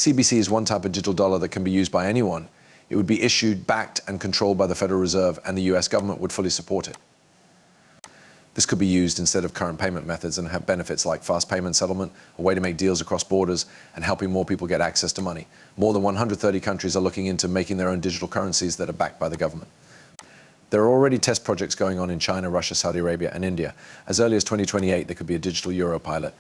CBDC is one type of digital dollar that can be used by anyone. It would be issued, backed, and controlled by the Federal Reserve, and the US government would fully support it. This could be used instead of current payment methods and have benefits like fast payment settlement, a way to make deals across borders, and helping more people get access to money. More than 130 countries are looking into making their own digital currencies that are backed by the government. There are already test projects going on in China, Russia, Saudi Arabia, and India. As early as 2028, there could be a digital euro pilot.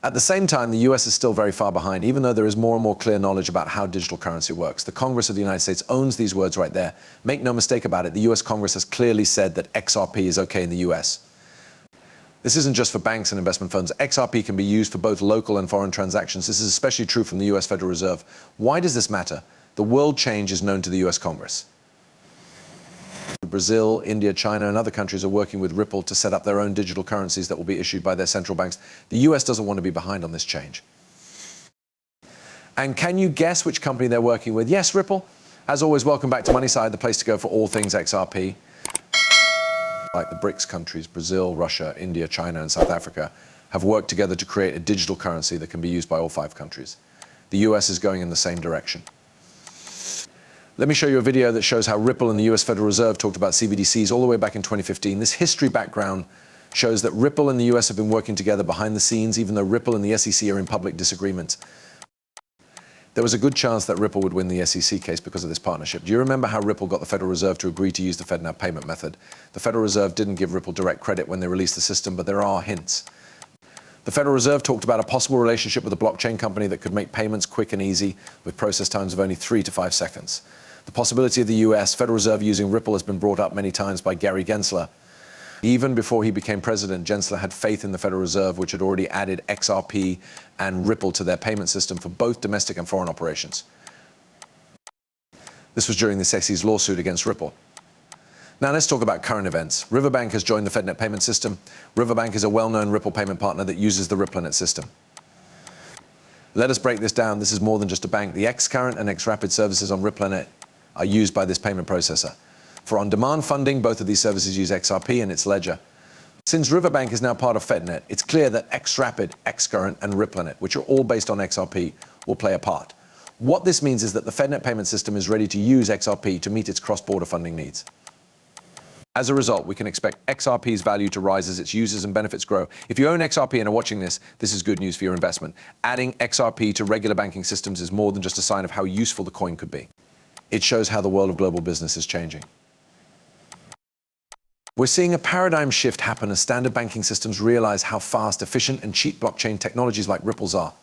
At the same time, the US is still very far behind, even though there is more and more clear knowledge about how digital currency works. The Congress of the United States owns these words right there. Make no mistake about it, the US Congress has clearly said that XRP is okay in the US. This isn't just for banks and investment funds. XRP can be used for both local and foreign transactions. This is especially true from the US Federal Reserve. Why does this matter? The world change is known to the US Congress. Brazil, India, China, and other countries are working with Ripple to set up their own digital currencies that will be issued by their central banks. The US doesn't want to be behind on this change. And can you guess which company they're working with? Yes, Ripple. As always, welcome back to Moneyside, the place to go for all things XRP. Like the BRICS countries, Brazil, Russia, India, China, and South Africa, have worked together to create a digital currency that can be used by all 5 countries. The US is going in the same direction. Let me show you a video that shows how Ripple and the US Federal Reserve talked about CBDCs all the way back in 2015. This history background shows that Ripple and the US have been working together behind the scenes, even though Ripple and the SEC are in public disagreement. There was a good chance that Ripple would win the SEC case because of this partnership. Do you remember how Ripple got the Federal Reserve to agree to use the FedNow payment method? The Federal Reserve didn't give Ripple direct credit when they released the system, but there are hints. The Federal Reserve talked about a possible relationship with a blockchain company that could make payments quick and easy with process times of only 3 to 5 seconds. The possibility of the US Federal Reserve using Ripple has been brought up many times by Gary Gensler. Even before he became president, Gensler had faith in the Federal Reserve, which had already added XRP and Ripple to their payment system for both domestic and foreign operations. This was during the SEC's lawsuit against Ripple. Now let's talk about current events. Riverbank has joined the FedNet payment system. Riverbank is a well-known Ripple payment partner that uses the RippleNet system. Let us break this down. This is more than just a bank. The xCurrent and xRapid services on RippleNet are used by this payment processor. For on-demand funding, both of these services use XRP and its ledger. Since Riverbank is now part of FedNet, it's clear that xRapid, xCurrent, and RippleNet, which are all based on XRP, will play a part. What this means is that the FedNet payment system is ready to use XRP to meet its cross-border funding needs. As a result, we can expect XRP's value to rise as its users and benefits grow. If you own XRP and are watching this, this is good news for your investment. Adding XRP to regular banking systems is more than just a sign of how useful the coin could be. It shows how the world of global business is changing. We're seeing a paradigm shift happen as standard banking systems realize how fast, efficient, and cheap blockchain technologies like Ripple's are.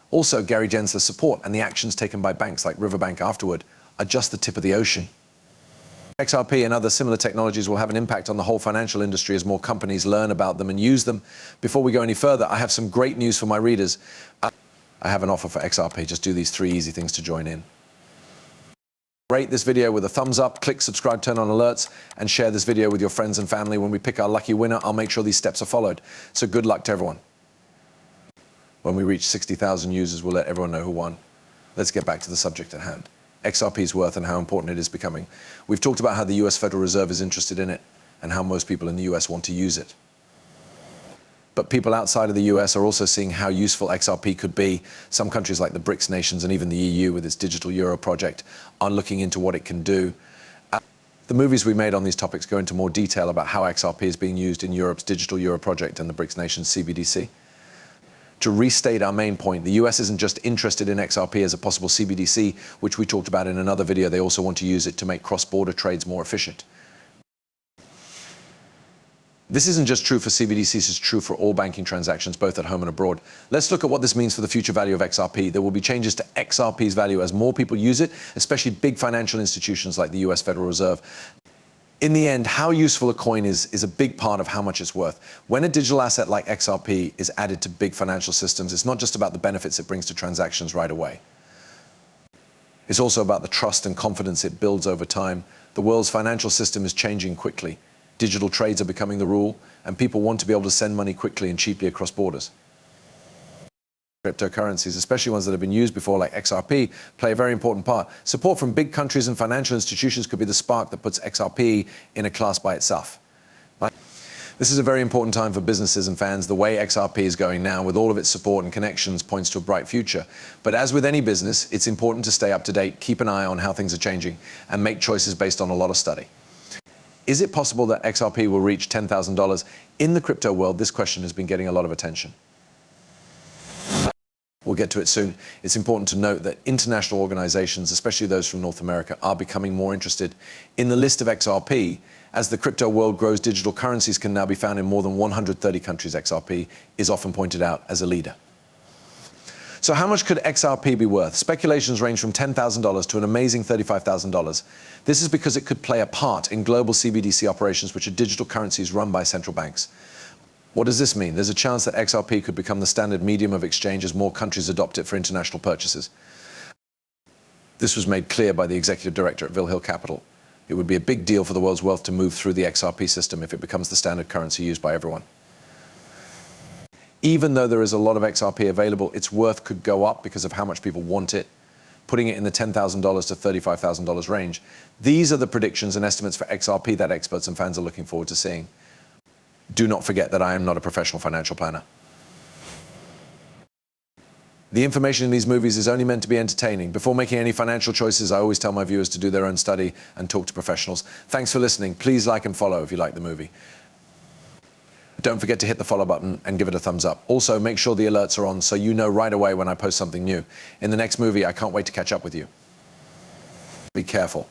Also, Gary Gensler's support and the actions taken by banks like Riverbank afterward are just the tip of the ocean. XRP and other similar technologies will have an impact on the whole financial industry as more companies learn about them and use them. Before we go any further, I have some great news for my readers. I have an offer for XRP. Just do these 3 easy things to join in. Rate this video with a thumbs up, click subscribe, turn on alerts, and share this video with your friends and family. When we pick our lucky winner, I'll make sure these steps are followed. So good luck to everyone. When we reach 60,000 users, we'll let everyone know who won. Let's get back to the subject at hand. XRP's worth and how important it is becoming. We've talked about how the US Federal Reserve is interested in it and how most people in the US want to use it. But people outside of the US are also seeing how useful XRP could be. Some countries like the BRICS nations and even the EU with its digital euro project are looking into what it can do. The movies we made on these topics go into more detail about how XRP is being used in Europe's digital euro project and the BRICS nations CBDC. To restate our main point, the US isn't just interested in XRP as a possible CBDC, which we talked about in another video. They also want to use it to make cross-border trades more efficient. This isn't just true for CBDCs, it's true for all banking transactions, both at home and abroad. Let's look at what this means for the future value of XRP. There will be changes to XRP's value as more people use it, especially big financial institutions like the US Federal Reserve. In the end, how useful a coin is a big part of how much it's worth. When a digital asset like XRP is added to big financial systems, it's not just about the benefits it brings to transactions right away. It's also about the trust and confidence it builds over time. The world's financial system is changing quickly. Digital trades are becoming the rule, and people want to be able to send money quickly and cheaply across borders. Cryptocurrencies, especially ones that have been used before like XRP, play a very important part. Support from big countries and financial institutions could be the spark that puts XRP in a class by itself. This is a very important time for businesses and fans. The way XRP is going now, with all of its support and connections, points to a bright future. But as with any business, it's important to stay up to date, keep an eye on how things are changing, and make choices based on a lot of study. Is it possible that XRP will reach $10,000? In the crypto world, this question has been getting a lot of attention. We'll get to it soon. It's important to note that international organizations, especially those from North America, are becoming more interested in the list of XRP. As the crypto world grows, digital currencies can now be found in more than 130 countries. XRP is often pointed out as a leader. So how much could XRP be worth? Speculations range from $10,000 to an amazing $35,000. This is because it could play a part in global CBDC operations, which are digital currencies run by central banks. What does this mean? There's a chance that XRP could become the standard medium of exchange as more countries adopt it for international purchases. This was made clear by the executive director at Hill Capital. It would be a big deal for the world's wealth to move through the XRP system if it becomes the standard currency used by everyone. Even though there is a lot of XRP available, its worth could go up because of how much people want it, putting it in the $10,000 to $35,000 range. These are the predictions and estimates for XRP that experts and fans are looking forward to seeing. Do not forget that I am not a professional financial planner. The information in these movies is only meant to be entertaining. Before making any financial choices, I always tell my viewers to do their own study and talk to professionals. Thanks for listening. Please like and follow if you like the movie. Don't forget to hit the follow button and give it a thumbs up. Also, make sure the alerts are on so you know right away when I post something new. In the next movie, I can't wait to catch up with you. Be careful.